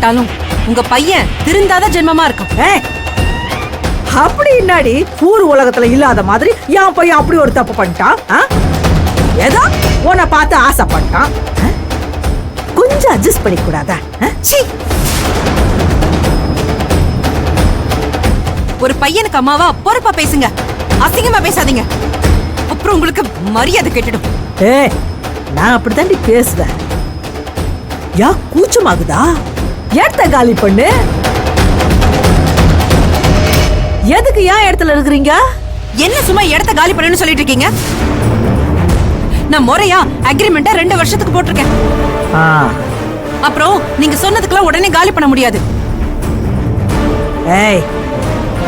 பட்டாலும் உங்க பையன் திருந்தாத ஜென்மமா இருக்கும். அப்படி இன்னாடி ஊர் உலகத்துல இல்லாத மாதிரி என் பையன் அப்படி ஒரு தப்பு பண்ணிட்டான். ஏதோ உன்னை பார்த்து ஆசைப்பட்டான். கொஞ்சம் அட்ஜஸ்ட் பண்ணிக்க கூடாதா? ஒரு பையனுக்கு அம்மாவா பொறுப்பா பேசுங்க, அசிங்கமா பேசாதீங்க. அப்புறம் உங்களுக்கு மரியாதை கெட்டுடும். நான் அப்படித்தாண்டி பேசுவேன். யா கூச்சமாகுதா? இடத்த காலி பண்ணு. எதுக்கு ஏன் இடத்துல இருக்கிறீங்க? என்ன சும்மா இடத்த காலி பண்ணுன்னு சொல்லிட்டு இருக்கீங்க? நான் முறையா அக்ரிமெண்ட்டை 2 வருஷத்துக்கு போட்டிருக்கேன். அப்புறம் நீங்க சொன்னதுக்கெல்லாம் உடனே காலி பண்ண முடியாது. ஏய்,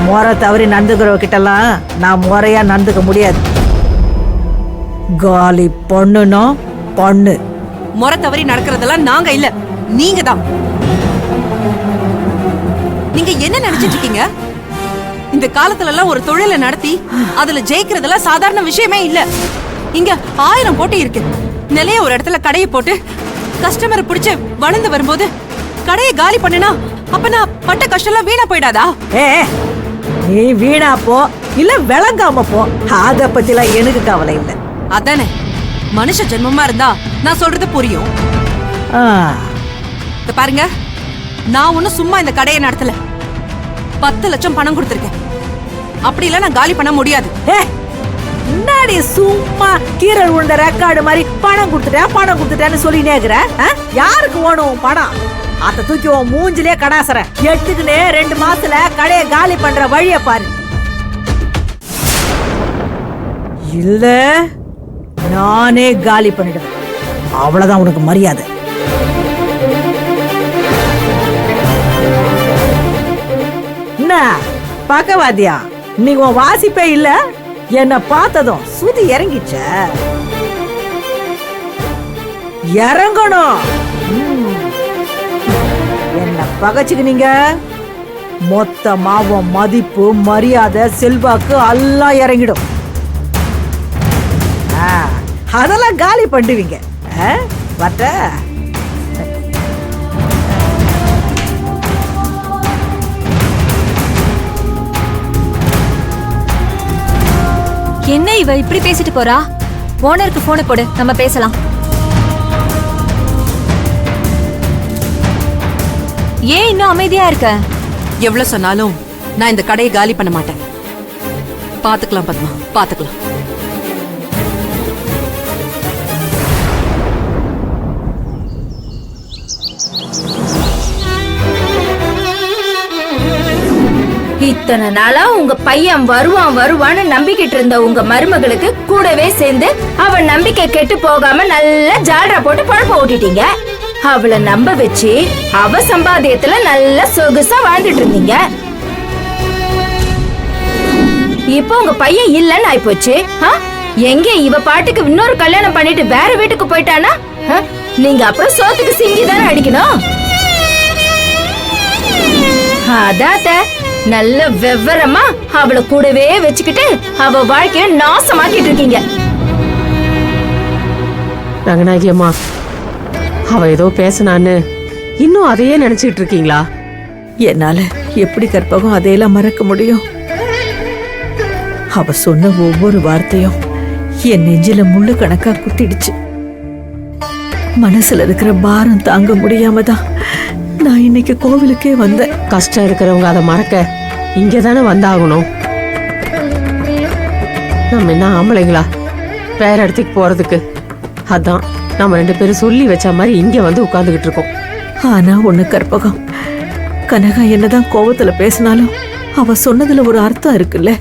முறை தவறி நடந்துக்கிறவ கிட்டலாம் நான் முறையா நடந்துக்க முடியாது. காலி பண்ணணும் பண்ணு. முறை தவறி நடக்கிறதெல்லாம் நாங்க இல்ல, நீங்க தான். நீங்க என்ன நினைச்சிட்டு இருக்கீங்க? இந்த காலத்துல எல்லாம் ஒரு தொழிலை நடத்தி அதுல ஜெயிக்கிறதெல்லாம் சாதாரண விஷயமே இல்ல. இங்க 1000 போட்டி இருக்கு. நிலைய ஒரு இடத்துல கடையை போட்டு கஸ்டமரை பிடிச்சு வளர்ந்து வரும்போது கடையை காலி பண்ணுனா அப்ப நான் பட்ட கஷ்டம் எல்லாம் வீணா போயிடாதா? நீ வீணா போ இல்ல விளங்காம போ, அத பத்திலாம் எனக்கு கவலை இல்ல. அதானே, மனுஷ ஜென்மமா இருந்தா நான் சொல்றது புரியும். பாருங்க, நான் ஒன்னும் சும்மா இந்த கடையை நடத்தல. 10 லட்சம் பணம் கொடுத்திருக்கேன். அப்படி இல்ல நான் காலி பண்ண முடியாது. முன்னாடி சும்மா கீரல் உண்ட ரெக்கார்டு மாதிரி பணம் கொடுத்துட்டேன்னு சொல்லி நேக்குற. யாருக்கு ஓணும் பணம்? அத தூக்கி உன் மூஞ்சிலே கடாசற எடுத்துக்கினே 2 மாசத்துல கடையை காலி பண்ற வழிய பாரு. இல்ல நானே காலி பண்ணிடுவேன். அவ்வளவுதான் உனக்கு மரியாதை. என்ன பக்கவாதியா? நீ உன் வாசிப்பே இல்ல. என்ன பார்த்ததும் சுதி இறங்கிச்ச. இறங்கணும். என்ன பகச்சுக்குனீங்க மொத்தமாவும் மதிப்பு மரியாதை செல்வாக்கு எல்லாம் இறங்கிடும். அதெல்லாம் காலி பண்ணுவீங்க. வட்ட என்ன இவ இப்படி பேசிட்டு போறா? ஓனருக்கு போனை போடு, நம்ம பேசலாம். ஏன் இன்னும் அமைதியா இருக்க? எவ்வளவு சொன்னாலும் நான் இந்த கடையை காலி பண்ண மாட்டேன். பாத்துக்கலாம் பத்மா, பாத்துக்கலாம். இத்தனை நாளா உங்க பையன் வருவான்னு நம்பிக்கிட்டு இருந்த உங்க மருமகளுக்கு கூடவே சேர்ந்து அவன் நம்பிக்கை கெட்டு போகாம நல்லா ஜால்ரா போட்டு பழப்ப ஓட்டிட்டீங்க. அவளை நம்ப வச்சு அவ சம்பாதியத்துல நல்ல சொகுசா வாழ்ந்துட்டு இருந்தீங்க. இப்போ உங்க பையன் இல்லன்னு ஆயிப்போச்சு. எங்க இவ பாட்டுக்கு இன்னொரு கல்யாணம் பண்ணிட்டு வேற வீட்டுக்கு போயிட்டானா நீங்க அப்புறம் சோத்துக்கு சிங்கி தானே அடிக்கணும். அதாத்த நல்ல விவரமா அவளை கூடவே வச்சுக்கிட்டு அவ வாழ்க்கைய நாசமாக்கிட்டு இருக்கீங்க. ரங்கநாயகி அம்மா, அவ ஏதோ பேசினான்னு இன்னும் அதையே நினைச்சிட்டு இருக்கீங்களா? என்னால எப்படி கற்பகம் அதையெல்லாம் மறக்க முடியும்? அவ சொன்ன ஒவ்வொரு வார்த்தையும் என் நெஞ்சில முள்ளு கணக்கா குத்திடுச்சு. மனசுல இருக்கிற பாரம் தாங்க முடியாம தான் நான் இன்னைக்கு கோவிலுக்கே வந்தேன். கஷ்டம் இருக்கிறவங்க அதை மறக்க இங்கதானே வந்தாகணும். நம்ம என்ன ஆம்பளைங்களா வேற இடத்துக்கு போறதுக்கு? அதான் நம்ம 2 பேரும் சொல்லி வச்ச மாதிரி இங்க வந்து உட்கார்ந்துகிட்டு இருக்கோம். ஆனா ஒண்ணு கற்பகம், கனகா என்னதான் கோவத்துல பேசினாலும் அவ சொன்னதுல ஒரு அர்த்தம் இருக்குல்ல.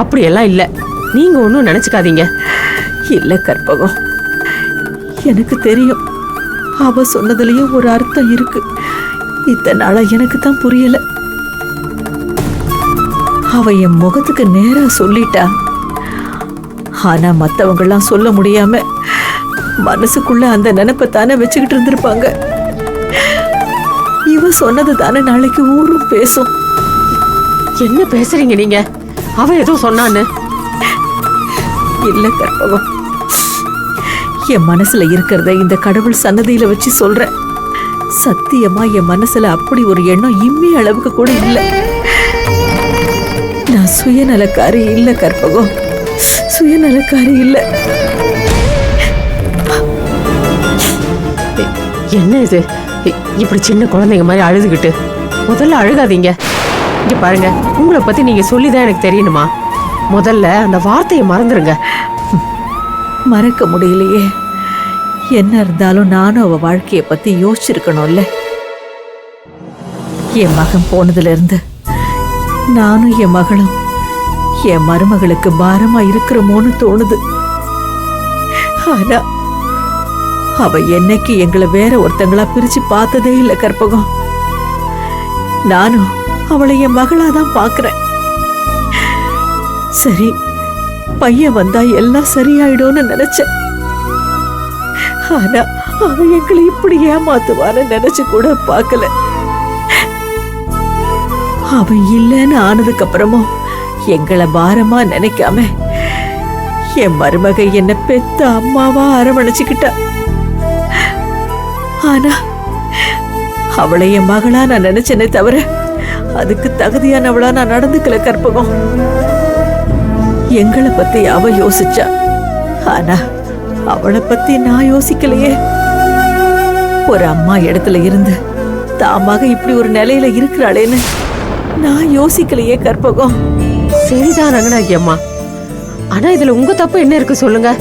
அப்படியெல்லாம் இல்ல, நீங்க ஒன்னும் நினைச்சுக்காதீங்க. இல்ல கற்பகம், எனக்கு தெரியும் அவ சொன்னதுலயும் ஒரு அர்த்தம் இருக்கு. இத்தனை நாளா எனக்கு தான் புரியல. அவ என் முகத்துக்கு நேரா சொல்லிட்டா. ஆனா மத்தவங்க எல்லாம் சொல்ல முடியாம மனசுக்குள்ள அந்த நினைப்பை தானே வச்சுக்கிட்டு இருந்திருப்பாங்க. இவ சொன்னது தானே நாளைக்கு ஊரும் பேசும். என்ன பேசுறீங்க நீங்க? அவ ஏதோ சொன்னான்னு. இல்ல கற்பகம், என் மனசுல இருக்கிறத இந்த கடவுள் சன்னதியில வச்சு சொல்றேன். சத்தியமா என் மனசுல அப்படி ஒரு எண்ணம் இம்மி அளவுக்கு கூட இல்ல. நான் சுயநலக்காரி இல்ல கற்பகம், சுயநலக்காரி இல்ல. என்ன இது இப்படி சின்ன குழந்தைங்க மாதிரி அழுதுகிட்டு? முதல்ல அழுகாதீங்க. இங்க பாருங்க, உங்களை பத்தி நீங்க சொல்லிதான் எனக்கு தெரியணுமா? முதல்ல அந்த வார்த்தையை மறந்துருங்க. மறக்க முடியலையே. என்ன இருந்தாலும் நானும் அவ வாழ்க்கைய பத்தி யோசிச்சிருக்கணும்ல. என் மகன் போனதுல இருந்து நானும் என் மகளும் என் மருமகளுக்கு பாரமா இருக்கிறோமோன்னு தோணுது. ஆனா அவ என்னைக்கு எங்களை வேற ஒருத்தங்களா பிரிச்சு பார்த்ததே இல்ல கற்பகம். நானும் அவளை என் மகளாதான் பாக்குறேன். சரி, பையன் வந்தா எல்லாம் சரியாயிடும்னு நினைச்சேன். ஆனா அவன் எங்களை இப்படி ஏமாத்துவான்னு நினைச்சு கூட பார்க்கல. அவன் இல்லைன்னு ஆனதுக்கு அப்புறமும் எங்களை பாரமா நினைக்காம என் மருமக என்ன பெத்த அம்மாவா அரவணைச்சுக்கிட்டா. ஆனா அவளை என் மகளா நான் நினைச்சேனே தவிர அதுக்கு தகுதியானவளா நான் நடந்துக்கல கற்பகம். எங்களை பத்தி அவ யோசிச்சா, ஆனா அவளை பத்தி நான் யோசிக்கலையே. ஒரு அம்மா இடத்துல இருந்து தாமாக இப்படி ஒரு நிலையில இருக்கிறாளேன்னு நான் யோசிக்கலையே கற்பகம். சரிதான் ரங்கநாயகி அம்மா, ஆனா இதுல உங்க தப்பு என்ன இருக்கு சொல்லுங்க?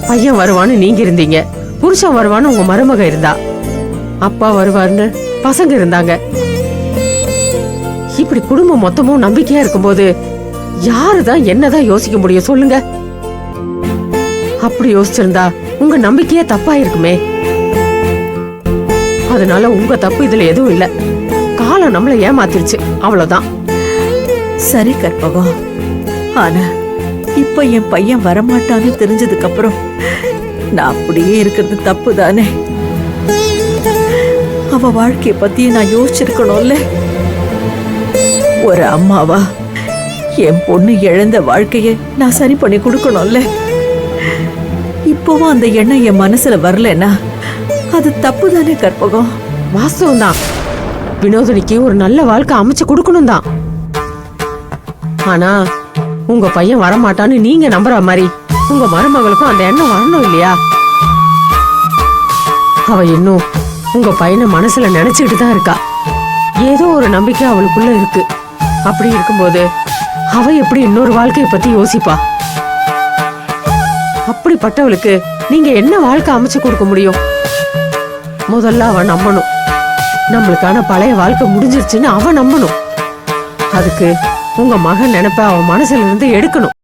பையன் வருவான்னு நீங்க இருந்தீங்க, புருஷன் வருவான்னு உங்க மருமக இருந்தா, அப்பா வருவாருன்னு பசங்க இருந்தாங்க. இப்படி குடும்பம் மொத்தமும் நம்பிக்கையா இருக்கும்போது யாருதான் என்னதான் யோசிக்க முடியும் சொல்லுங்க? அப்படி யோசிச்சிருந்தா உங்க நம்பிக்கையே தப்பா இருக்குமே. அதனால உங்க தப்பு இதுல எதுவும் இல்ல. காலம் நம்மள ஏமாத்திருச்சு, அவ்வளவுதான். சரி கற்பகம், ஆனா இப்ப என் பையன் வரமாட்டான்னு தெரிஞ்சதுக்கு அப்புறம் நான் அப்படியே இருக்கிறது தப்பு தானே? அவ வாழ்க்கைய பத்தி நான் யோசிச்சிருக்கணும்ல. ஒரு அம்மாவா என் பொண்ணு இழந்த வாழ்க்கைய நான் சரி பண்ணி கொடுக்கணும்ல. இப்பவும் அந்த எண்ணம் என் மனசுல வரலன்னா அது தப்பு தானே கற்பகம்? வாஸ்தவம் தான், வினோதினிக்கு ஒரு நல்ல வாழ்க்கை அமைச்சு கொடுக்கணும் தான். ஆனா உங்க பையன் வரமாட்டான்னு நீங்க நம்புற மாதிரி உங்க மருமகளுக்கும் அந்த எண்ணம் வரணும் இல்லையா? அவ இன்னும் உங்க பையனை மனசுல நினைச்சுக்கிட்டு தான் இருக்கா. ஏதோ ஒரு நம்பிக்கை அவளுக்குள்ள இருக்கு. அப்படி இருக்கும்போது அவ எப்படி இன்னொரு வாழ்க்கைய பத்தி யோசிப்பா? அப்படிப்பட்டவளுக்கு நீங்க என்ன வாழ்க்கை அமைச்சு கொடுக்க முடியும்? முதல்ல அவ நம்பணும், நம்மளுக்கான பழைய வாழ்க்கை முடிஞ்சிருச்சுன்னு அவ நம்பணும். அதுக்கு உங்க மகன் நினைப்ப அவன் மனசுல இருந்து எடுக்கணும்.